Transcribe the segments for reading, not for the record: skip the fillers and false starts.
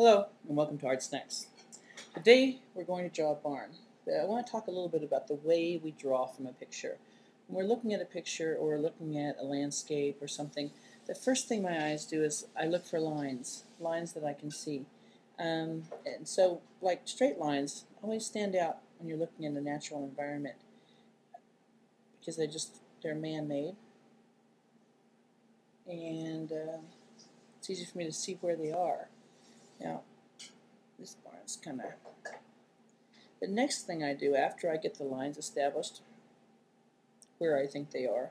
Hello and welcome to Art Snacks. Today we're going to draw a barn. I want to talk a little bit about the way we draw from a picture. When we're looking at a picture or looking at a landscape or something, the first thing my eyes do is I look for lines that I can see. And so like straight lines always stand out when you're looking in a natural environment because they're man-made and it's easy for me to see where they are. Now this barn's kind of... The next thing I do after I get the lines established, where I think they are,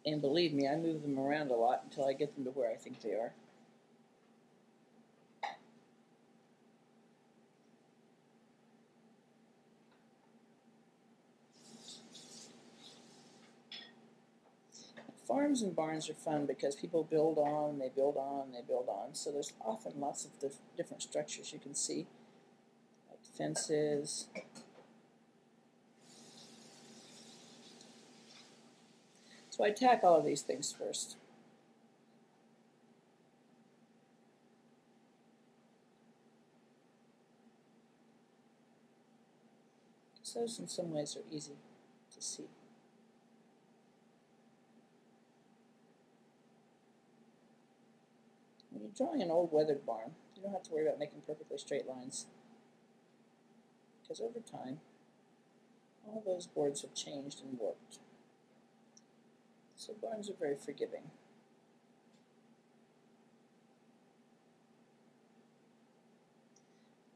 and believe me, I move them around a lot until I get them to where I think they are. Farms and barns are fun because people build on, they build on, they build on. So there's often lots of different structures you can see, like fences. So I tack all of these things first. So those in some ways are easy to see. When you're drawing an old weathered barn, you don't have to worry about making perfectly straight lines because over time all those boards have changed and warped. So barns are very forgiving.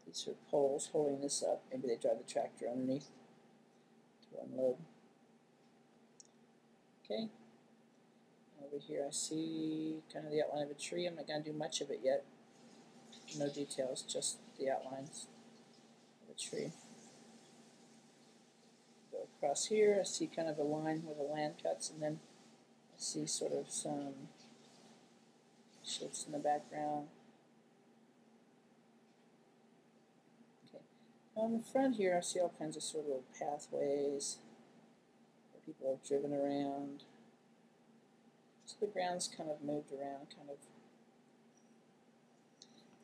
These are poles holding this up. Maybe they drive the tractor underneath to unload. Okay. Over here I see kind of the outline of a tree. I'm not going to do much of it yet. No details, just the outlines of a tree. Go across here, I see kind of a line where the land cuts, and then I see sort of some shapes in the background. Okay. On the front here, I see all kinds of sort of pathways where people have driven around. So the ground's kind of moved around, kind of.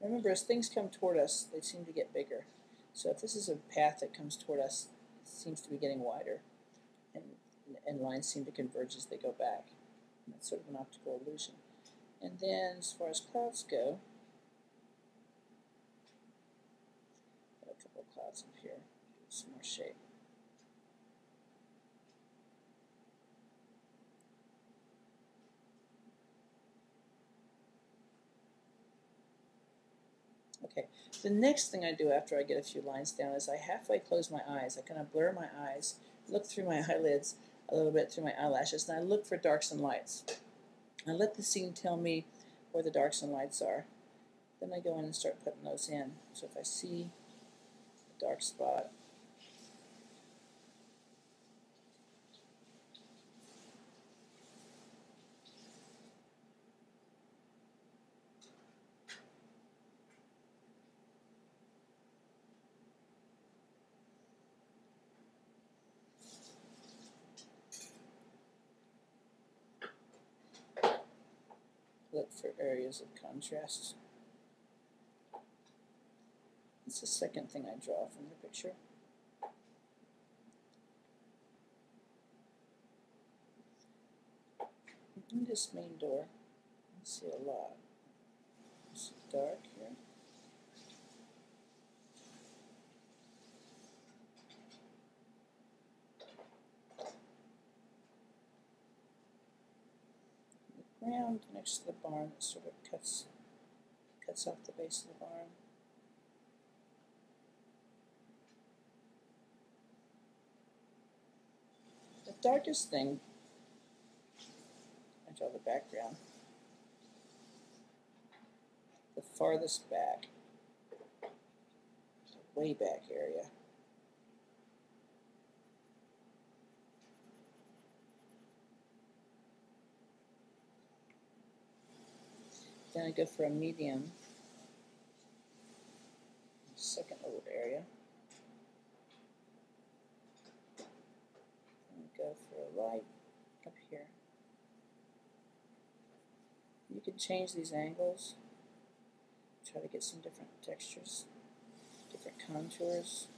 Remember, as things come toward us, they seem to get bigger. So if this is a path that comes toward us, it seems to be getting wider, and lines seem to converge as they go back. And that's sort of an optical illusion. And then, as far as clouds go, got a couple of clouds up here, give some more shape. Okay, the next thing I do after I get a few lines down is I halfway close my eyes. I kind of blur my eyes, look through my eyelids a little bit through my eyelashes, and I look for darks and lights. I let the scene tell me where the darks and lights are. Then I go in and start putting those in. So if I see a dark spot, look for areas of contrast. That's the second thing I draw from the picture. In this main door, I see a lot. It's dark here. The ground next to the barn sort of cuts off the base of the barn. The darkest thing, I draw the background. The farthest back, the way back area. Then I go for a medium, second little area. go for right up here. You can change these angles, try to get some different textures, different contours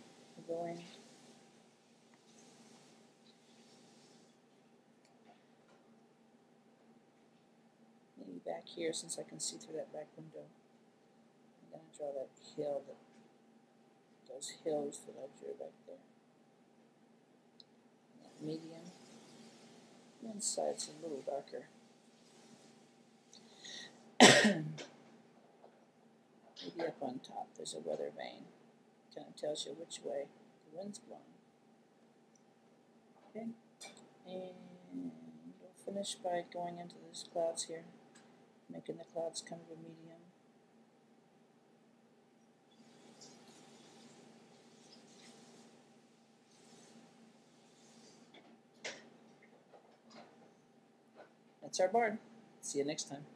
going. Maybe back here, since I can see through that back window, I'm going to draw that hill, those hills that I drew back there. That medium. The inside's a little darker. Maybe up on top there's a weather vane. Kind of tells you which way the wind's blowing. Okay, and we'll finish by going into these clouds here, making the clouds kind of a medium. That's our barn. See you next time.